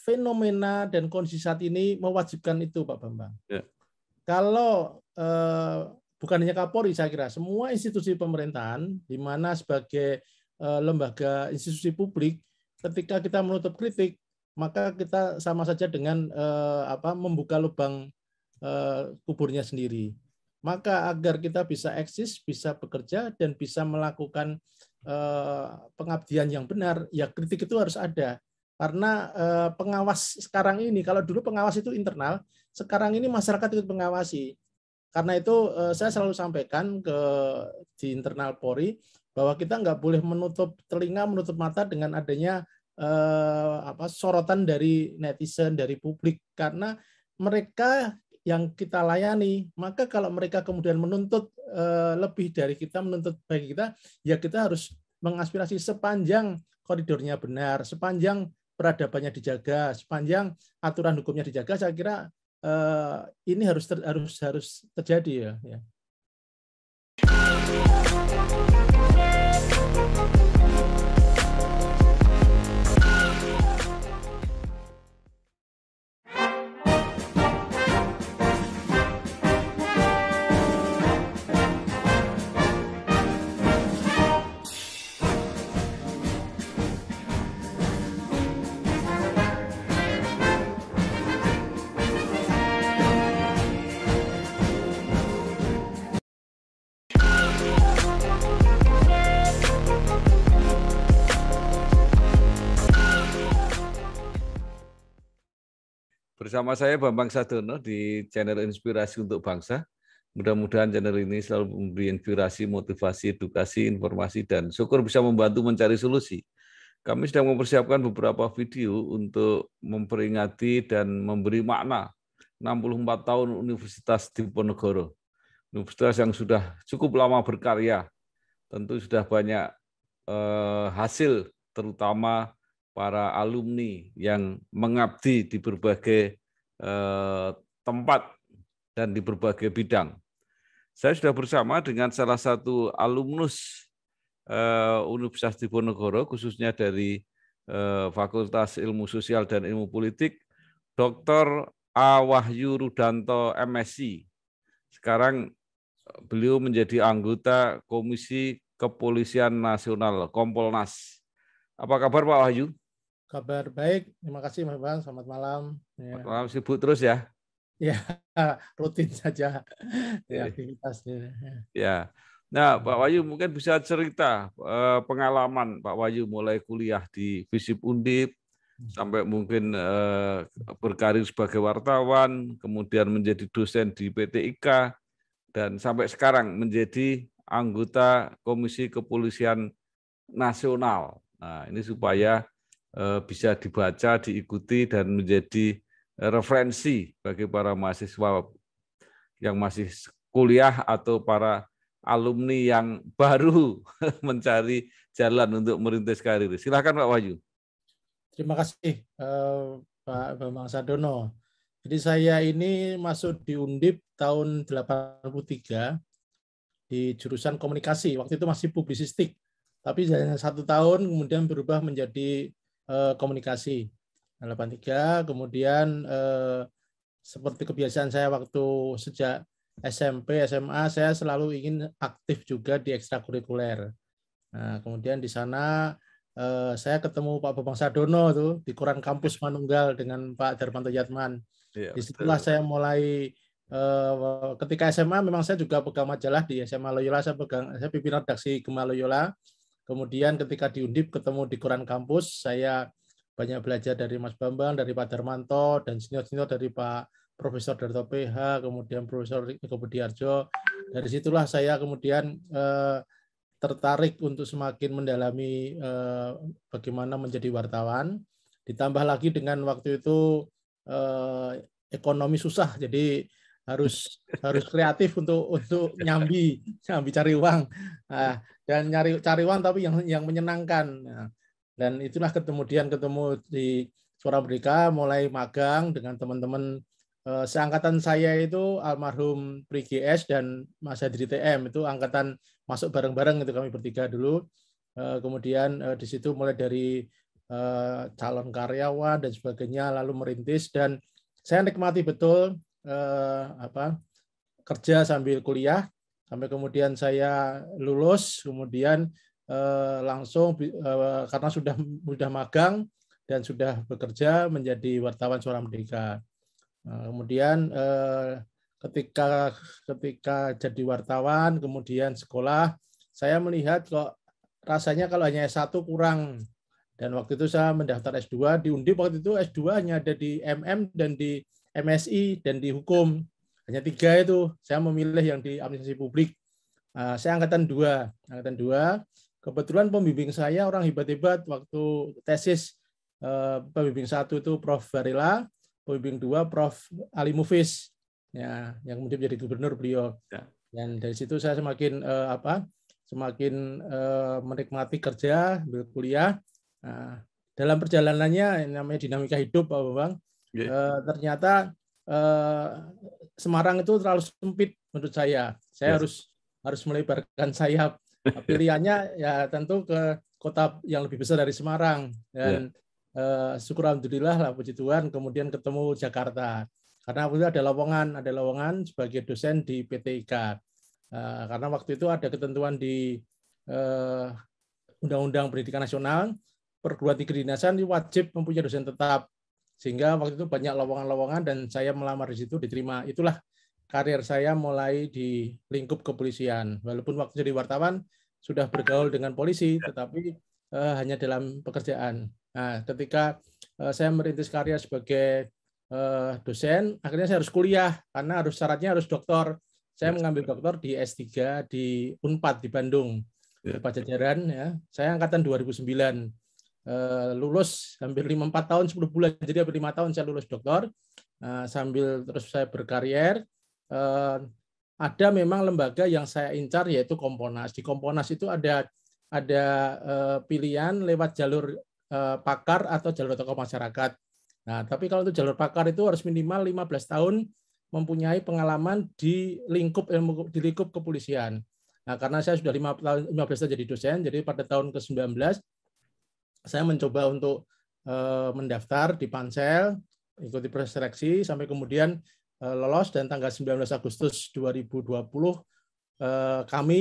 fenomena dan kondisi saat ini mewajibkan itu, Pak Bambang. Ya. Kalau bukan hanya Kapolri, saya kira semua institusi pemerintahan, di mana sebagai lembaga institusi publik, ketika kita menutup kritik, maka kita sama saja dengan membuka lubang kuburnya sendiri. Maka agar kita bisa eksis, bisa bekerja, dan bisa melakukan pengabdian yang benar, ya kritik itu harus ada. Karena pengawas sekarang ini, kalau dulu pengawas itu internal, sekarang ini masyarakat ikut mengawasi. Karena itu saya selalu sampaikan di internal Polri bahwa kita nggak boleh menutup telinga, menutup mata dengan adanya sorotan dari netizen, dari publik, karena mereka yang kita layani. Maka kalau mereka kemudian menuntut lebih dari kita, menuntut bagi kita, ya kita harus mengaspirasi sepanjang koridornya benar, sepanjang peradabannya dijaga, sepanjang aturan hukumnya dijaga. Saya kira ini harus terjadi ya. Bersama saya Bambang Sadono di channel Inspirasi untuk Bangsa. Mudah-mudahan channel ini selalu memberi inspirasi, motivasi, edukasi, informasi, dan syukur bisa membantu mencari solusi. Kami sedang mempersiapkan beberapa video untuk memperingati dan memberi makna 64 tahun Universitas Diponegoro. Universitas yang sudah cukup lama berkarya, tentu sudah banyak hasil, terutama para alumni yang mengabdi di berbagai tempat dan di berbagai bidang. Saya sudah bersama dengan salah satu alumnus Universitas Diponegoro, khususnya dari Fakultas Ilmu Sosial dan Ilmu Politik, Dr. A. Wahyu Rudanto, MSc. Sekarang beliau menjadi anggota Komisi Kepolisian Nasional, Kompolnas. Apa kabar Pak Wahyu? Kabar baik, terima kasih Mas Bang, selamat malam. Selamat malam, sibuk terus ya? Ya, rutin saja ya, aktivitasnya. Ya, nah Pak Wahyu mungkin bisa cerita pengalaman Pak Wahyu mulai kuliah di FISIP Undip, sampai mungkin berkarir sebagai wartawan, kemudian menjadi dosen di PT IKA, dan sampai sekarang menjadi anggota Komisi Kepolisian Nasional. Nah, ini supaya bisa dibaca, diikuti, dan menjadi referensi bagi para mahasiswa yang masih kuliah atau para alumni yang baru mencari jalan untuk merintis karir. Silakan Pak Wahyu. Terima kasih Pak Bambang Sadono. Jadi saya ini masuk di Undip tahun 83 di jurusan komunikasi. Waktu itu masih publisistik. Tapi hanya 1 tahun kemudian berubah menjadi komunikasi. 83, kemudian seperti kebiasaan saya waktu sejak SMP, SMA, saya selalu ingin aktif juga di ekstrakurikuler. Nah, kemudian di sana saya ketemu Pak Bambang Sadono tuh di Koran Kampus Manunggal dengan Pak Darmanto Yatman. Ya, disitulah saya mulai ketika SMA memang saya juga pegang majalah di SMA Loyola, saya pimpin redaksi Gema Loyola. Kemudian ketika di Undip ketemu di Koran Kampus, saya banyak belajar dari Mas Bambang, dari Pak Darmanto, dan senior-senior dari Pak Profesor Darto PH, kemudian Profesor Eko Budiarjo. Dari situlah saya kemudian tertarik untuk semakin mendalami bagaimana menjadi wartawan. Ditambah lagi dengan waktu itu ekonomi susah, jadi harus kreatif untuk nyambi cari uang. Nah, dan cari uang tapi yang menyenangkan. Nah, dan itulah kemudian ketemu di Suara Merdeka, mulai magang dengan teman-teman seangkatan saya itu almarhum Pri GS dan Mas Hadri TM, itu angkatan masuk bareng-bareng itu kami bertiga dulu. Kemudian di situ mulai dari calon karyawan dan sebagainya, lalu merintis, dan saya nikmati betul kerja sambil kuliah sampai kemudian saya lulus, kemudian langsung karena sudah magang dan sudah bekerja menjadi wartawan Suara Merdeka. Kemudian ketika jadi wartawan, kemudian sekolah, saya melihat kok rasanya kalau hanya S1 kurang. Dan waktu itu saya mendaftar S2 di Undip, waktu itu S2 hanya ada di MM dan di MSI dan di hukum. Hanya 3 itu. Saya memilih yang di administrasi publik. Saya angkatan 2. Kebetulan pembimbing saya orang hebat-hebat waktu tesis. Pembimbing 1 itu Prof. Barilla, pembimbing 2 Prof. Ali Mufis, ya, yang kemudian menjadi gubernur beliau. Ya. Dan dari situ saya semakin menikmati kerja, berkuliah. Nah, dalam perjalanannya namanya dinamika hidup, Pak Bambang. Ternyata Semarang itu terlalu sempit menurut saya. Saya harus melebarkan sayap. Pilihannya ya tentu ke kota yang lebih besar dari Semarang. Dan syukur alhamdulillah lah, puji Tuhan, kemudian ketemu Jakarta. Karena waktu itu ada lowongan sebagai dosen di PT IKA. Karena waktu itu ada ketentuan di Undang-Undang Pendidikan Nasional, perguruan tinggi kedinasan wajib mempunyai dosen tetap. Sehingga waktu itu banyak lowongan-lowongan dan saya melamar di situ, diterima. Itulah karir saya mulai di lingkup kepolisian. Walaupun waktu jadi wartawan sudah bergaul dengan polisi, tetapi hanya dalam pekerjaan. Nah, ketika saya merintis karir sebagai dosen, akhirnya saya harus kuliah karena syaratnya harus doktor. Saya mengambil doktor di S3 di Unpad di Bandung, di Pajajaran. Ya. Saya angkatan 2009, lulus hampir 4 tahun 10 bulan, jadi hampir 5 tahun saya lulus doktor. Sambil terus saya berkarier, ada memang lembaga yang saya incar yaitu Komponas. Di Komponas itu ada pilihan lewat jalur pakar atau jalur tokoh masyarakat. Nah, tapi kalau untuk jalur pakar itu harus minimal 15 tahun mempunyai pengalaman di lingkup kepolisian. Nah, karena saya sudah 15 tahun jadi dosen, jadi pada tahun ke-19 saya mencoba untuk mendaftar di Pansel, ikuti proses seleksi sampai kemudian lolos, dan tanggal 19 Agustus 2020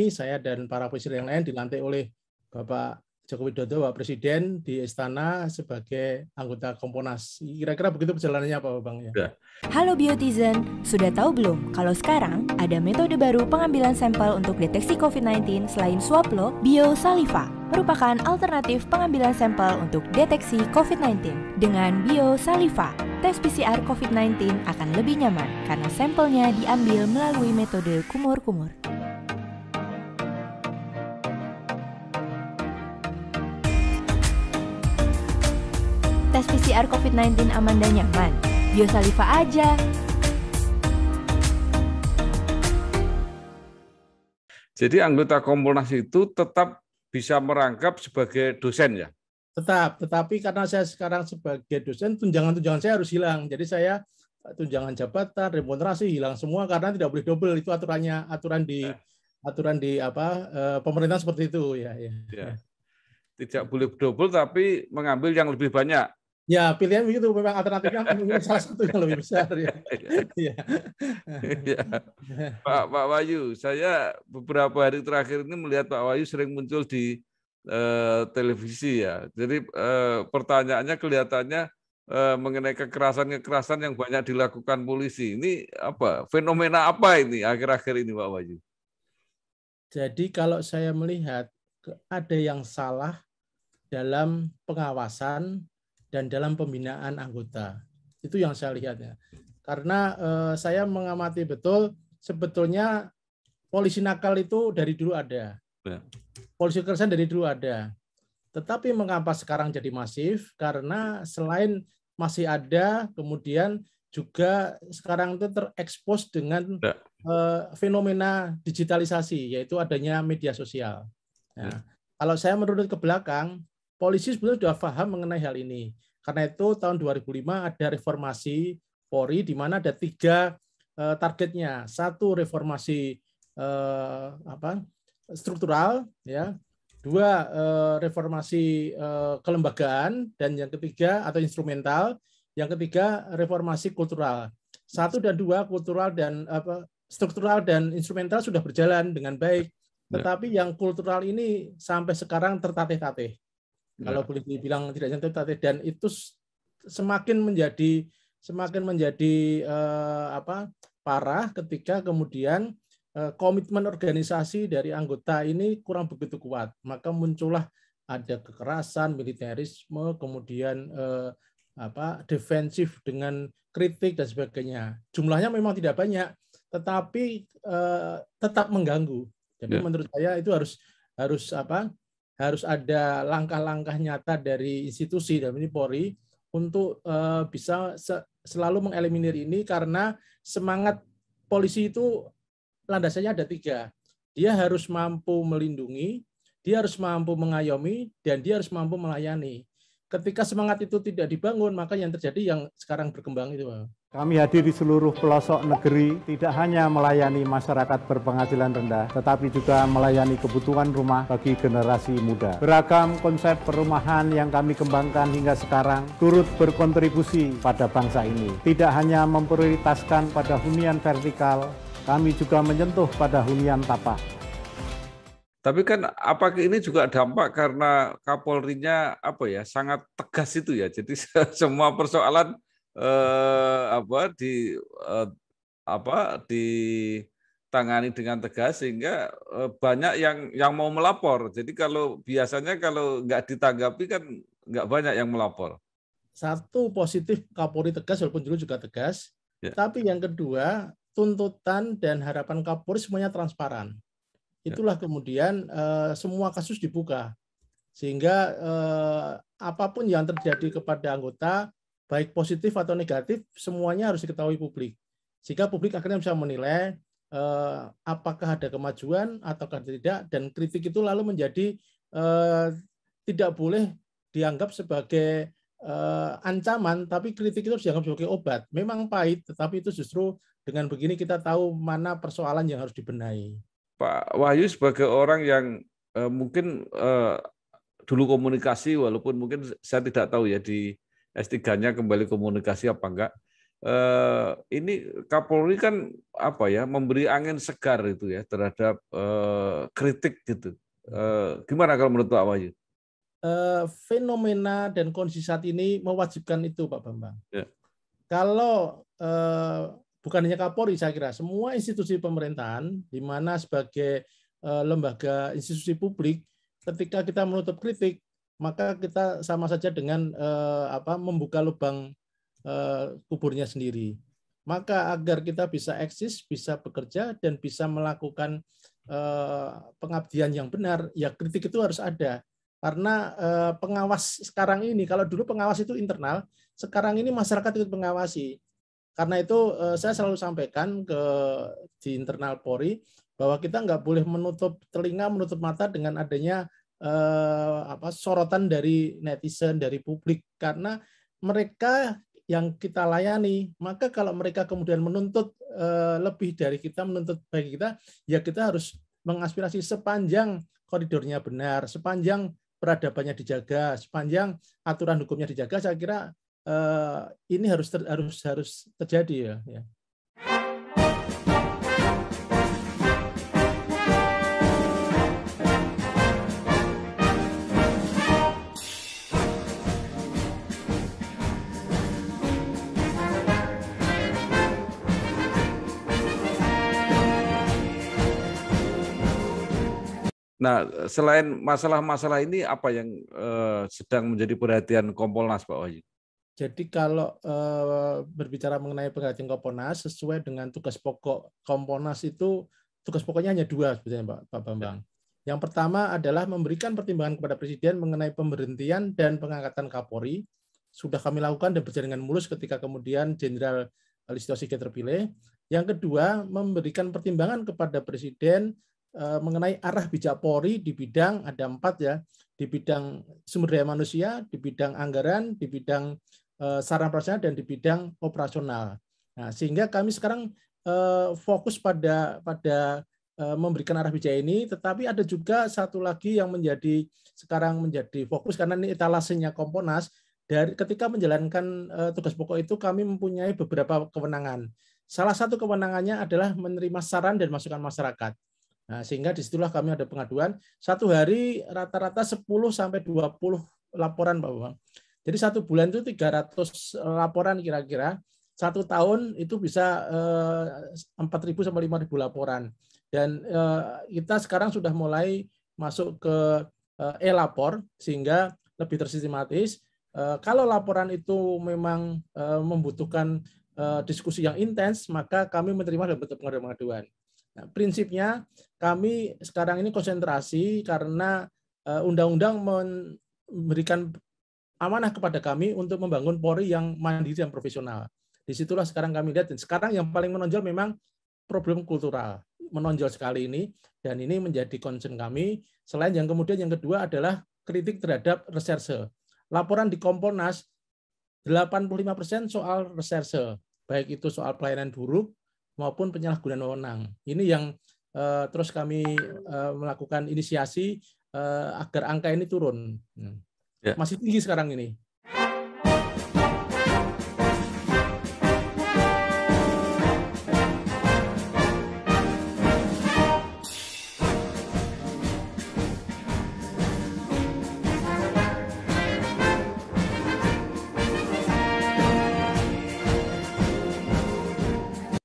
saya dan para presiden yang lain dilantik oleh Bapak Joko Widodo, Bapak Presiden, di Istana sebagai anggota Komponas. Kira-kira begitu perjalanannya, Pak Bang. Ya. Halo Biotizen, sudah tahu belum kalau sekarang ada metode baru pengambilan sampel untuk deteksi COVID-19 selain swab lo? Biosaliva merupakan alternatif pengambilan sampel untuk deteksi COVID-19. Dengan Biosaliva, tes PCR COVID-19 akan lebih nyaman karena sampelnya diambil melalui metode kumur-kumur. Tes PCR COVID-19 aman dan nyaman, Biosaliva aja. Jadi anggota Komponas itu tetap bisa merangkap sebagai dosen ya? Tetap, tetapi karena saya sekarang sebagai dosen, tunjangan-tunjangan saya harus hilang. Jadi saya tunjangan jabatan, remunerasi hilang semua karena tidak boleh double. Itu aturan di pemerintah seperti itu ya. Tidak boleh double tapi mengambil yang lebih banyak. Ya, pilihan begitu, memang alternatifnya memilih salah satu yang lebih besar. Ya. Pak Wahyu, saya beberapa hari terakhir ini melihat Pak Wahyu sering muncul di televisi ya. Jadi pertanyaannya kelihatannya mengenai kekerasan-kekerasan yang banyak dilakukan polisi. Ini apa? Fenomena apa ini akhir-akhir ini, Pak Wahyu? Jadi kalau saya melihat ada yang salah dalam pengawasan dan dalam pembinaan anggota. Itu yang saya lihat ya. Karena saya mengamati betul sebetulnya polisi nakal itu dari dulu ada. Polisi kekerasan dari dulu ada. Tetapi mengapa sekarang jadi masif? Karena selain masih ada, kemudian juga sekarang itu terekspos dengan fenomena digitalisasi, yaitu adanya media sosial. Nah, kalau saya menurut ke belakang, polisi sebenarnya sudah paham mengenai hal ini. Karena itu tahun 2005 ada reformasi Polri di mana ada 3 targetnya. 1 reformasi struktural, ya, Dua, reformasi kelembagaan, dan yang ketiga atau instrumental, yang ketiga reformasi kultural. 1 dan 2, kultural dan struktural dan instrumental sudah berjalan dengan baik, tetapi yang kultural ini sampai sekarang tertatih-tatih. Kalau boleh dibilang tidak tertatih, dan itu semakin menjadi parah ketika kemudian komitmen organisasi dari anggota ini kurang begitu kuat. Maka muncullah ada kekerasan, militerisme, kemudian defensif dengan kritik dan sebagainya. Jumlahnya memang tidak banyak, tetapi tetap mengganggu. Jadi menurut saya itu harus ada langkah-langkah nyata dari institusi, dan ini Polri, untuk bisa selalu mengeliminir ini, karena semangat polisi itu landasannya ada 3. Dia harus mampu melindungi, dia harus mampu mengayomi, dan dia harus mampu melayani. Ketika semangat itu tidak dibangun, maka yang terjadi yang sekarang berkembang itu. Kami hadir di seluruh pelosok negeri, tidak hanya melayani masyarakat berpenghasilan rendah, tetapi juga melayani kebutuhan rumah bagi generasi muda. Beragam konsep perumahan yang kami kembangkan hingga sekarang turut berkontribusi pada bangsa ini. Tidak hanya memprioritaskan pada hunian vertikal, kami juga menyentuh pada hunian tapak. Tapi kan apakah ini juga dampak karena Kapolrinya sangat tegas itu ya. Jadi semua persoalan ditangani dengan tegas, sehingga banyak yang mau melapor. Jadi biasanya kalau nggak ditanggapi kan nggak banyak yang melapor. Satu, positif Kapolri tegas, walaupun dulu juga tegas. Tapi yang kedua, tuntutan dan harapan Kapolri semuanya transparan. Itulah kemudian semua kasus dibuka, sehingga apapun yang terjadi kepada anggota, baik positif atau negatif, semuanya harus diketahui publik, sehingga publik akhirnya bisa menilai apakah ada kemajuan ataukah tidak, dan kritik itu lalu menjadi tidak boleh dianggap sebagai ancaman, tapi kritik itu harus dianggap sebagai obat. Memang pahit, tetapi itu justru dengan begini kita tahu mana persoalan yang harus dibenahi. Pak Wahyu sebagai orang yang mungkin dulu komunikasi, walaupun mungkin saya tidak tahu ya di S3-nya kembali komunikasi apa enggak. Ini Kapolri kan memberi angin segar itu ya terhadap kritik gitu. Gimana kalau menurut Pak Wahyu? Fenomena dan kondisi saat ini mewajibkan itu, Pak Bambang. Kalau bukan hanya Kapolri, saya kira semua institusi pemerintahan, di mana sebagai lembaga institusi publik, ketika kita menutup kritik, maka kita sama saja dengan membuka lubang kuburnya sendiri. Maka agar kita bisa eksis, bisa bekerja, dan bisa melakukan pengabdian yang benar, ya kritik itu harus ada. Karena pengawas sekarang ini, kalau dulu pengawas itu internal, sekarang ini masyarakat ikut mengawasi. Karena itu saya selalu sampaikan di internal Polri bahwa kita nggak boleh menutup telinga, menutup mata dengan adanya sorotan dari netizen, dari publik, karena mereka yang kita layani. Maka kalau mereka kemudian menuntut lebih dari kita, menuntut bagi kita, ya kita harus mengaspirasi sepanjang koridornya benar, sepanjang peradabannya dijaga, sepanjang aturan hukumnya dijaga. Saya kira ini harus terjadi ya. Nah, selain masalah-masalah ini, apa yang sedang menjadi perhatian Kompolnas, Pak Wahyu? Jadi kalau berbicara mengenai perhatian Kompolnas, sesuai dengan tugas pokok Kompolnas itu, tugas pokoknya hanya 2 sebetulnya, Pak Bambang. Yang pertama adalah memberikan pertimbangan kepada Presiden mengenai pemberhentian dan pengangkatan Kapolri. Sudah kami lakukan dan berjalan dengan mulus ketika kemudian Jenderal Listio Sigit terpilih. Yang kedua, memberikan pertimbangan kepada Presiden mengenai arah bijak Polri di bidang, ada 4 ya, di bidang sumber daya manusia, di bidang anggaran, di bidang sarana prasarana, dan di bidang operasional. Nah, sehingga kami sekarang fokus pada memberikan arah bijak ini, tetapi ada juga satu lagi yang sekarang menjadi fokus karena ini etalasenya Kompolnas. Dari ketika menjalankan tugas pokok itu kami mempunyai beberapa kewenangan. Salah satu kewenangannya adalah menerima saran dan masukan masyarakat. Nah, sehingga disitulah kami ada pengaduan. Satu hari rata-rata 10 sampai 20 laporan, Pak Bambang. Jadi satu bulan itu 300 laporan kira-kira. Satu tahun itu bisa 4.000 sampai 5.000 laporan. Dan kita sekarang sudah mulai masuk ke e-lapor sehingga lebih tersistematis. Kalau laporan itu memang membutuhkan diskusi yang intens, maka kami menerima dalam bentuk pengaduan. Nah, prinsipnya kami sekarang ini konsentrasi karena undang-undang memberikan amanah kepada kami untuk membangun Polri yang mandiri dan profesional. Disitulah sekarang kami lihat, dan sekarang yang paling menonjol memang problem kultural. Menonjol sekali ini, dan ini menjadi concern kami. Selain yang kemudian yang kedua adalah kritik terhadap reserse. Laporan di Kompolnas 85% soal reserse, baik itu soal pelayanan buruk maupun penyalahgunaan wewenang. Ini yang terus kami melakukan inisiasi agar angka ini turun. Ya. Masih tinggi sekarang ini.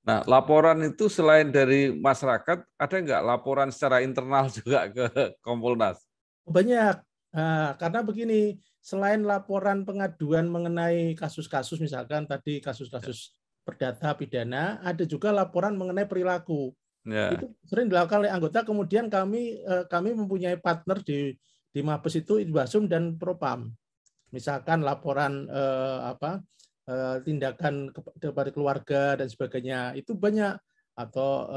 Nah, laporan itu selain dari masyarakat, ada nggak laporan secara internal juga ke Kompolnas? Banyak, karena begini, selain laporan pengaduan mengenai kasus-kasus, misalkan tadi kasus-kasus perdata pidana, ada juga laporan mengenai perilaku. Ya. Itu sering dilakukan oleh anggota. Kemudian kami mempunyai partner di Mabes itu Idwasum dan Propam. Misalkan laporan tindakan kepada keluarga dan sebagainya, itu banyak, atau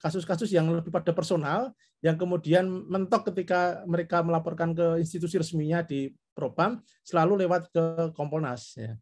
kasus-kasus yang lebih pada personal yang kemudian mentok ketika mereka melaporkan ke institusi resminya di Propam selalu lewat ke Kompolnas. Ya.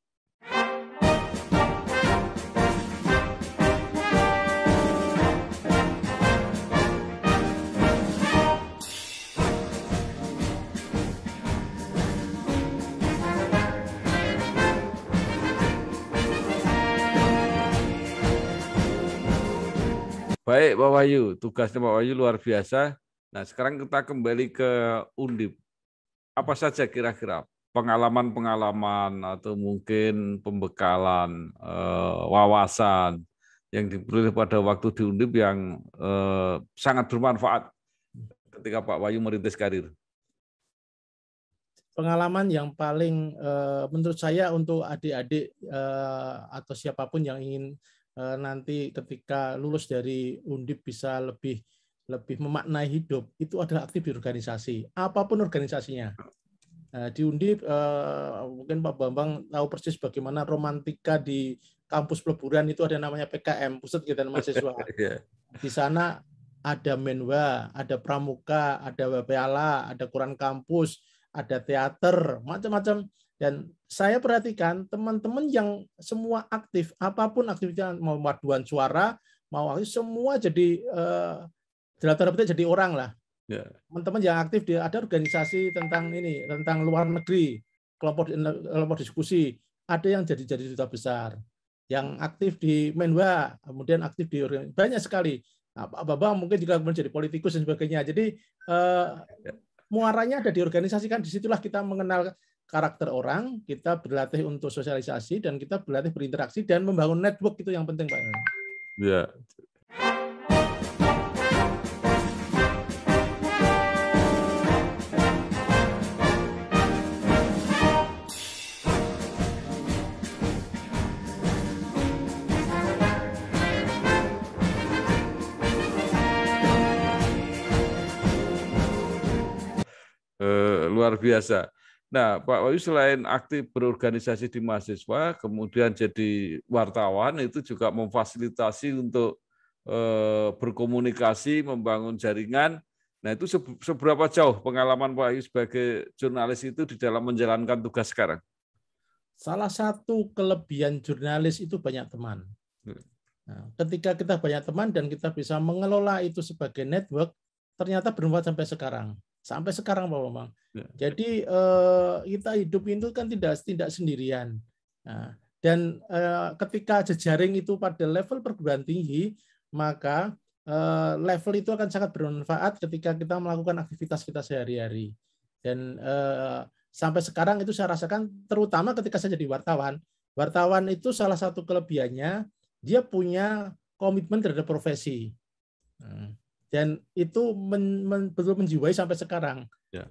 Baik, Pak Wahyu, tugasnya Pak Wahyu luar biasa. Nah, sekarang kita kembali ke Undip. Apa saja kira-kira pengalaman-pengalaman atau mungkin pembekalan, wawasan yang diperoleh pada waktu di Undip yang sangat bermanfaat ketika Pak Wahyu merintis karir? Pengalaman yang paling menurut saya untuk adik-adik atau siapapun yang ingin nanti ketika lulus dari Undip bisa lebih memaknai hidup, itu adalah aktif di organisasi, apapun organisasinya. Di Undip mungkin Pak Bambang tahu persis bagaimana romantika di kampus peleburan itu ada namanya PKM, Pusat Kegiatan Mahasiswa. Di sana ada Menwa, ada Pramuka, ada Wapeala, ada Koran Kampus, ada teater, macam-macam. Dan saya perhatikan teman-teman yang semua aktif, apapun aktivitas, mau paduan suara, mau aktif, semua jadi dalam tanda petik jadi orang lah. Teman-teman yang aktif ada organisasi tentang ini, tentang luar negeri, kelompok diskusi, ada yang jadi duta besar, yang aktif di Menwa, kemudian aktif di organisasi, banyak sekali. Nah, Pak Bambang mungkin juga menjadi politikus dan sebagainya. Jadi muaranya ada di organisasi, kan disitulah kita mengenal karakter orang, kita berlatih untuk sosialisasi, dan kita berlatih berinteraksi dan membangun network, itu yang penting, Pak. Ya. Luar biasa. Nah, Pak Wahyu selain aktif berorganisasi di mahasiswa, kemudian jadi wartawan, itu juga memfasilitasi untuk berkomunikasi, membangun jaringan. Nah, itu seberapa jauh pengalaman Pak Wahyu sebagai jurnalis itu di dalam menjalankan tugas sekarang? Salah satu kelebihan jurnalis itu banyak teman. Nah, ketika kita banyak teman dan kita bisa mengelola itu sebagai network, ternyata bermanfaat sampai sekarang. Sampai sekarang Pak Bambang. Ya. Jadi kita hidup itu kan tidak sendirian. Nah, dan ketika jejaring itu pada level perguruan tinggi, maka level itu akan sangat bermanfaat ketika kita melakukan aktivitas kita sehari-hari. Dan sampai sekarang itu saya rasakan, terutama ketika saya jadi wartawan. Wartawan itu salah satu kelebihannya, dia punya komitmen terhadap profesi. Dan itu betul menjiwai sampai sekarang. Ya.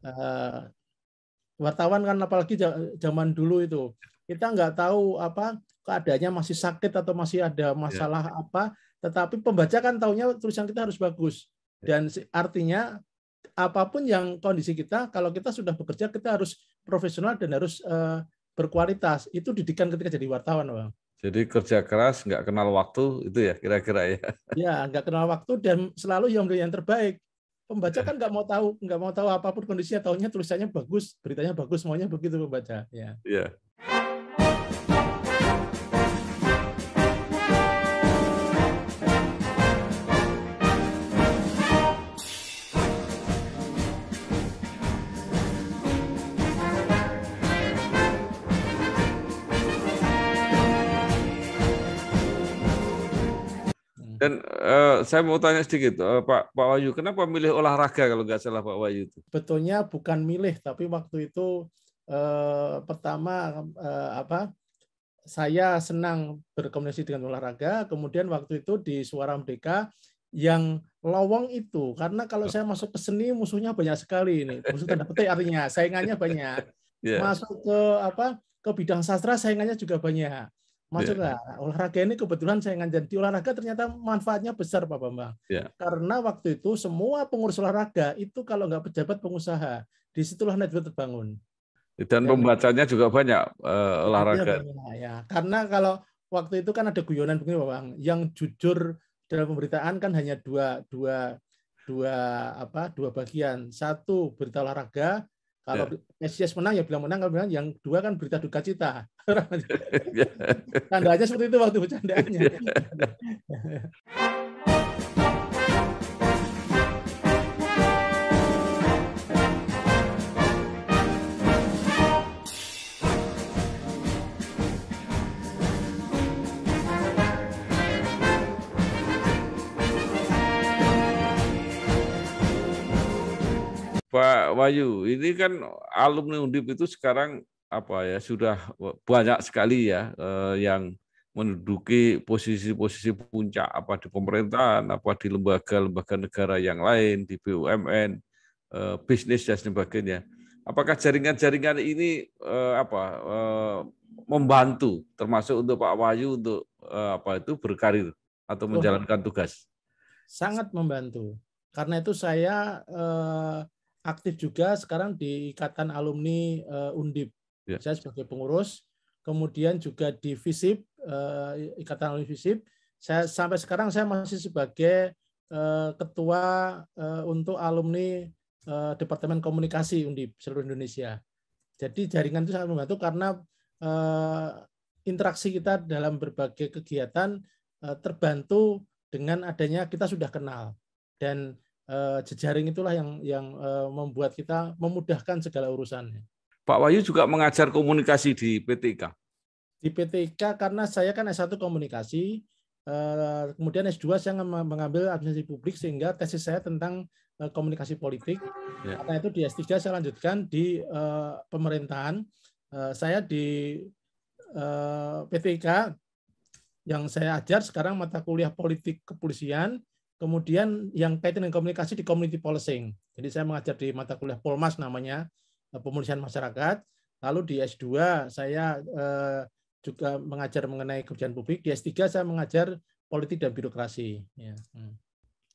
Wartawan kan apalagi zaman dulu itu, kita nggak tahu apa keadaannya, masih sakit atau masih ada masalah apa, tetapi pembaca kan taunya tulisan kita harus bagus. Dan artinya apapun yang kondisi kita, kalau kita sudah bekerja, kita harus profesional dan harus berkualitas. Itu didikan ketika jadi wartawan, Bang. Jadi kerja keras, nggak kenal waktu, itu ya kira-kira ya. Ya, nggak kenal waktu dan selalu yang terbaik. Pembaca kan nggak mau tahu apapun kondisinya, taunya tulisannya bagus, beritanya bagus, semuanya begitu pembaca. Ya. Yeah. Dan saya mau tanya sedikit, Pak Wahyu, kenapa milih olahraga kalau nggak salah Pak Wahyu itu? Sebetulnya bukan milih, tapi waktu itu pertama saya senang berkomunikasi dengan olahraga. Kemudian waktu itu di Suara Merdeka yang lowong itu, karena kalau saya masuk ke seni musuhnya banyak sekali ini. Musuh tanda petik artinya saingannya banyak. Yeah. Masuk ke bidang sastra saingannya juga banyak. Masuklah olahraga ini kebetulan saya ngajar di olahraga, ternyata manfaatnya besar Pak Bambang. Karena waktu itu semua pengurus olahraga itu kalau nggak pejabat pengusaha, disitulah network terbangun. Dan pembacanya juga banyak olahraga. Ya, karena kalau waktu itu kan ada guyonan begini Pak Bambang, yang jujur dalam pemberitaan kan hanya dua bagian. Satu berita olahraga. Kalau SCS menang ya bilang menang, kalau bilang yang dua kan berita duka cita. Tandanya seperti itu waktu bercandaannya. Pak Wahyu, ini kan alumni Undip itu sekarang sudah banyak sekali ya yang menduduki posisi-posisi puncak di pemerintahan, di lembaga-lembaga negara yang lain, di BUMN, bisnis dan sebagainya. Apakah jaringan-jaringan ini membantu termasuk untuk Pak Wahyu untuk berkarir atau menjalankan tugas? Sangat membantu. Karena itu saya aktif juga sekarang di Ikatan Alumni Undip. Saya sebagai pengurus, kemudian juga di FISIP, Ikatan Alumni FISIP. Sampai sekarang saya masih sebagai ketua untuk alumni Departemen Komunikasi Undip seluruh Indonesia. Jadi jaringan itu sangat membantu karena interaksi kita dalam berbagai kegiatan terbantu dengan adanya kita sudah kenal. Dan jejaring itulah yang membuat kita memudahkan segala urusannya. Pak Wahyu juga mengajar komunikasi di PTIK. Di PTIK karena saya kan S1 komunikasi, kemudian S2 saya mengambil administrasi publik sehingga tesis saya tentang komunikasi politik. Karena itu di S3 saya lanjutkan di pemerintahan. Saya di PTIK yang saya ajar sekarang mata kuliah politik kepolisian. Kemudian yang kaitan dengan komunikasi di community policing. Jadi saya mengajar di mata kuliah Polmas namanya, pemulihan masyarakat. Lalu di S2 saya juga mengajar mengenai kebijakan publik. Di S3 saya mengajar politik dan birokrasi. Ya.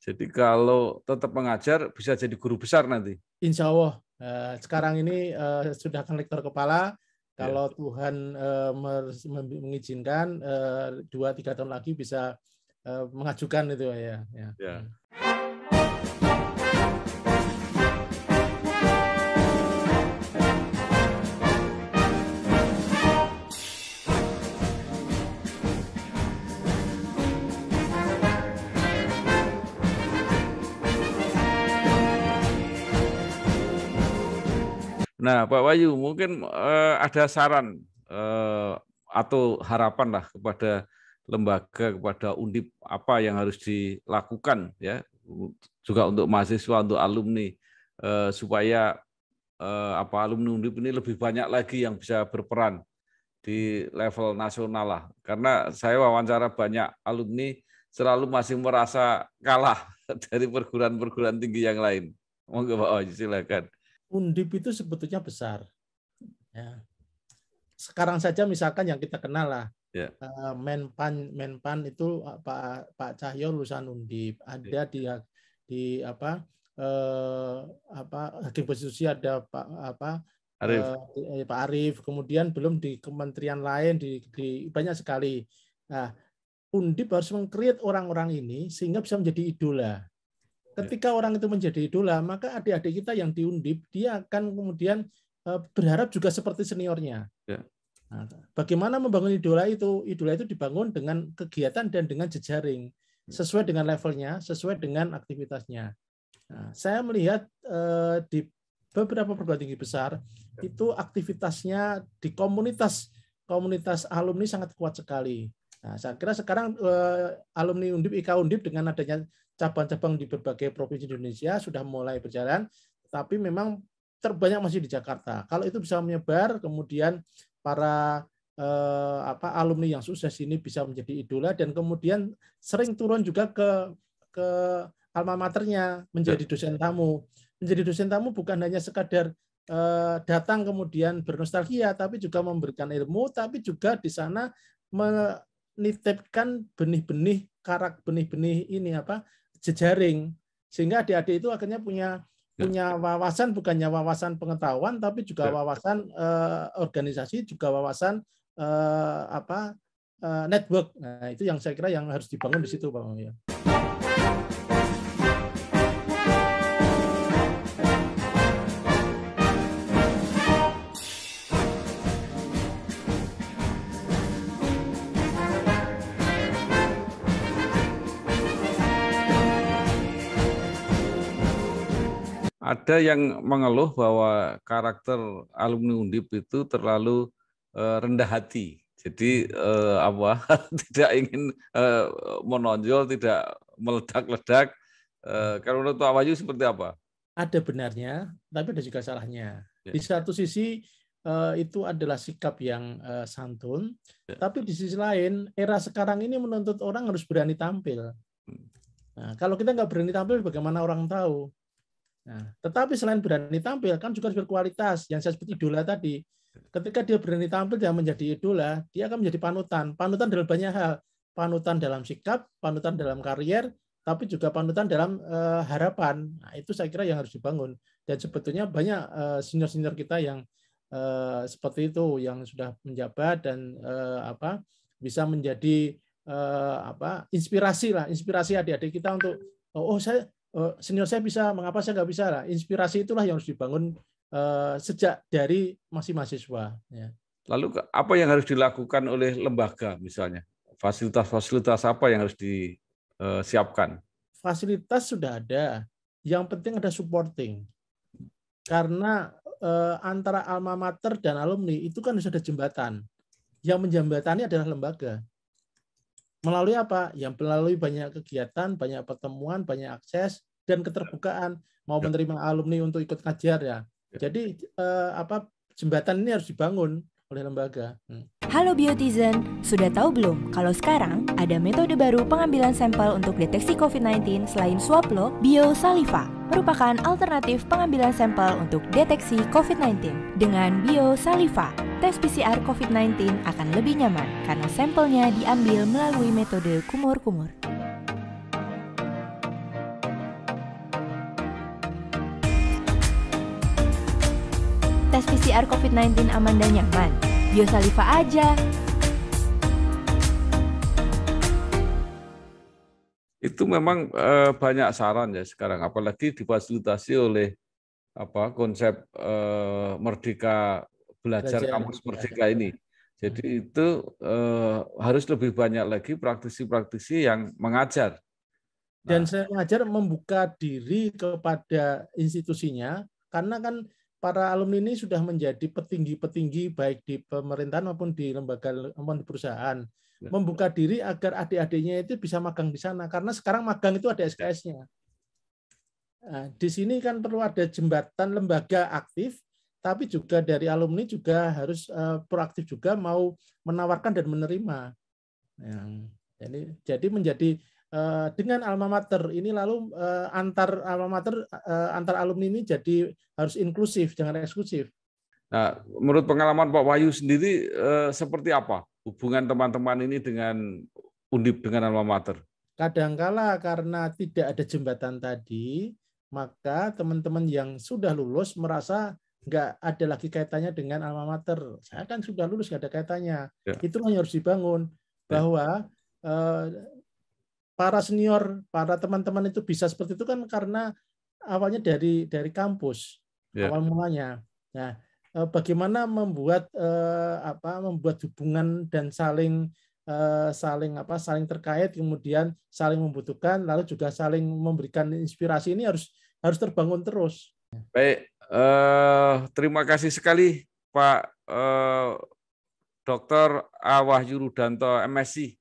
Jadi kalau tetap mengajar bisa jadi guru besar nanti? Insya Allah. Sekarang ini sudah akan lektor kepala. Kalau Tuhan mengizinkan 2-3 tahun lagi bisa mengajukan itu ya. Nah, Pak Wahyu, mungkin ada saran atau harapan lah kepada lembaga, kepada Undip, apa yang harus dilakukan ya, juga untuk mahasiswa, untuk alumni, supaya alumni Undip ini lebih banyak lagi yang bisa berperan di level nasional lah. Karena saya wawancara banyak alumni selalu masih merasa kalah dari perguruan-perguruan tinggi yang lain. Monggo Pak Wahyu, silakan. Undip itu sebetulnya besar. Ya. Sekarang saja misalkan yang kita kenal lah, ya. Menpan itu Pak Cahyo lulusan Undip, ada ya. di Hakim Konstitusi ada Pak Arif, kemudian belum di kementerian lain di banyak sekali. Nah, Undip harus meng-create orang-orang ini sehingga bisa menjadi idola. Ketika orang itu menjadi idola, maka adik-adik kita yang di Undip dia akan kemudian berharap juga seperti seniornya. Ya. Nah, bagaimana membangun idola itu? Idola itu dibangun dengan kegiatan dan dengan jejaring, sesuai dengan levelnya, sesuai dengan aktivitasnya. Nah, saya melihat di beberapa perguruan tinggi besar itu aktivitasnya di komunitas alumni sangat kuat sekali. Nah, saya kira sekarang alumni Undip, IK Undip dengan adanya cabang-cabang di berbagai provinsi di Indonesia sudah mulai berjalan, tapi memang terbanyak masih di Jakarta. Kalau itu bisa menyebar, kemudian para alumni yang sukses ini bisa menjadi idola dan kemudian sering turun juga ke alma maternya menjadi dosen tamu. Menjadi dosen tamu bukan hanya sekadar datang kemudian bernostalgia, tapi juga memberikan ilmu, tapi juga di sana menitipkan benih-benih ini jejaring, sehingga adik-adik itu akhirnya punya wawasan, bukannya wawasan pengetahuan, tapi juga wawasan organisasi, juga wawasan network. Nah, itu yang saya kira yang harus dibangun di situ, Pak Wahyu. Ada yang mengeluh bahwa karakter alumni Undip itu terlalu rendah hati. Jadi tidak ingin menonjol, tidak meledak-ledak. Kalau menurut Pak Wahyu seperti apa? Ada benarnya, tapi ada juga salahnya. Ya. Di satu sisi itu adalah sikap yang santun, ya. Tapi di sisi lain era sekarang ini menuntut orang harus berani tampil. Nah, kalau kita nggak berani tampil, bagaimana orang tahu? Nah, tetapi selain berani tampil, kan juga harus berkualitas. Yang saya sebut idola tadi. Ketika dia berani tampil dan menjadi idola, dia akan menjadi panutan. Panutan dalam banyak hal. Panutan dalam sikap, panutan dalam karier, tapi juga panutan dalam harapan. Nah, itu saya kira yang harus dibangun. Dan sebetulnya banyak senior-senior kita yang seperti itu, yang sudah menjabat dan bisa menjadi inspirasi adik-adik kita untuk senior saya bisa, mengapa saya nggak bisa lah. Inspirasi itulah yang harus dibangun sejak dari masih mahasiswa. Ya. Lalu apa yang harus dilakukan oleh lembaga misalnya? Fasilitas-fasilitas apa yang harus disiapkan? Fasilitas sudah ada. Yang penting ada supporting. Karena antara alma mater dan alumni itu kan sudah jembatan. Yang menjembatani adalah lembaga. Melalui apa? Yang melalui banyak kegiatan, banyak pertemuan, banyak akses, dan keterbukaan. Mau menerima alumni untuk ikut ngajar ya. Jadi jembatan ini harus dibangun oleh lembaga. Halo Biotizen, sudah tahu belum kalau sekarang ada metode baru pengambilan sampel untuk deteksi COVID-19 selain swab lo, Biosaliva merupakan alternatif pengambilan sampel untuk deteksi COVID-19. Dengan Biosaliva, tes PCR COVID-19 akan lebih nyaman karena sampelnya diambil melalui metode kumur-kumur. Tes PCR COVID-19 aman dan nyaman. Biosaliva aja. Itu memang banyak saran ya sekarang, apalagi difasilitasi oleh konsep Merdeka Belajar Kampus Merdeka ini. Jadi itu harus lebih banyak lagi praktisi-praktisi yang mengajar. Dan saya mengajar membuka diri kepada institusinya, karena kan para alumni ini sudah menjadi petinggi-petinggi baik di pemerintahan maupun di lembaga maupun di perusahaan, membuka diri agar adik-adiknya itu bisa magang di sana, karena sekarang magang itu ada SKS-nya. Nah, di sini kan perlu ada jembatan lembaga aktif, tapi juga dari alumni juga harus proaktif juga mau menawarkan dan menerima. Jadi menjadi dengan alma mater ini lalu antar alma mater antar alumni ini jadi harus inklusif, jangan eksklusif. Nah, menurut pengalaman Pak Wahyu sendiri seperti apa hubungan teman-teman ini dengan Undip dengan alma mater? Kadangkala karena tidak ada jembatan tadi, maka teman-teman yang sudah lulus merasa nggak ada lagi kaitannya dengan alma mater. Saya kan sudah lulus, nggak ada kaitannya. Ya. Itulah yang harus dibangun, bahwa para senior, para teman-teman itu bisa seperti itu kan karena awalnya dari kampus, awal mulanya. Nah, bagaimana membuat membuat hubungan dan saling terkait, kemudian saling membutuhkan, lalu juga saling memberikan inspirasi, ini harus terbangun terus. Baik, terima kasih sekali Pak Dr. A. Wahyu Rudanto, MSc,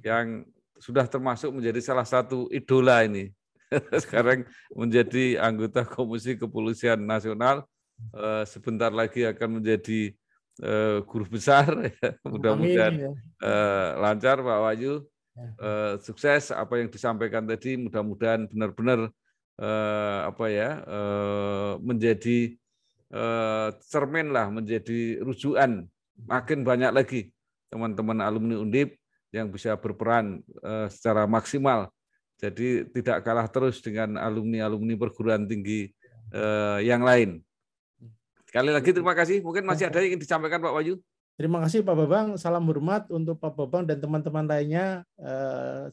yang sudah termasuk menjadi salah satu idola ini. Sekarang menjadi anggota Komisi Kepolisian Nasional, sebentar lagi akan menjadi guru besar. Mudah-mudahan lancar Pak Wahyu, sukses apa yang disampaikan tadi, mudah-mudahan benar-benar menjadi cermin lah, menjadi rujukan makin banyak lagi teman-teman alumni Undip yang bisa berperan secara maksimal. Jadi tidak kalah terus dengan alumni-alumni perguruan tinggi yang lain. Sekali lagi terima kasih. Mungkin masih ada yang ingin disampaikan Pak Wahyu? Terima kasih Pak Babang. Salam hormat untuk Pak Babang dan teman-teman lainnya.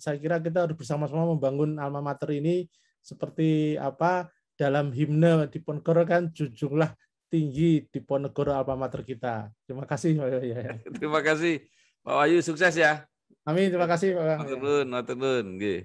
Saya kira kita harus bersama-sama membangun alma mater ini seperti apa dalam himne Diponegoro kan, junjunglah tinggi Diponegoro alma mater kita. Terima kasih Pak. Terima kasih Pak Wahyu, sukses ya. Amin, terima kasih Pak. Matur nuwun.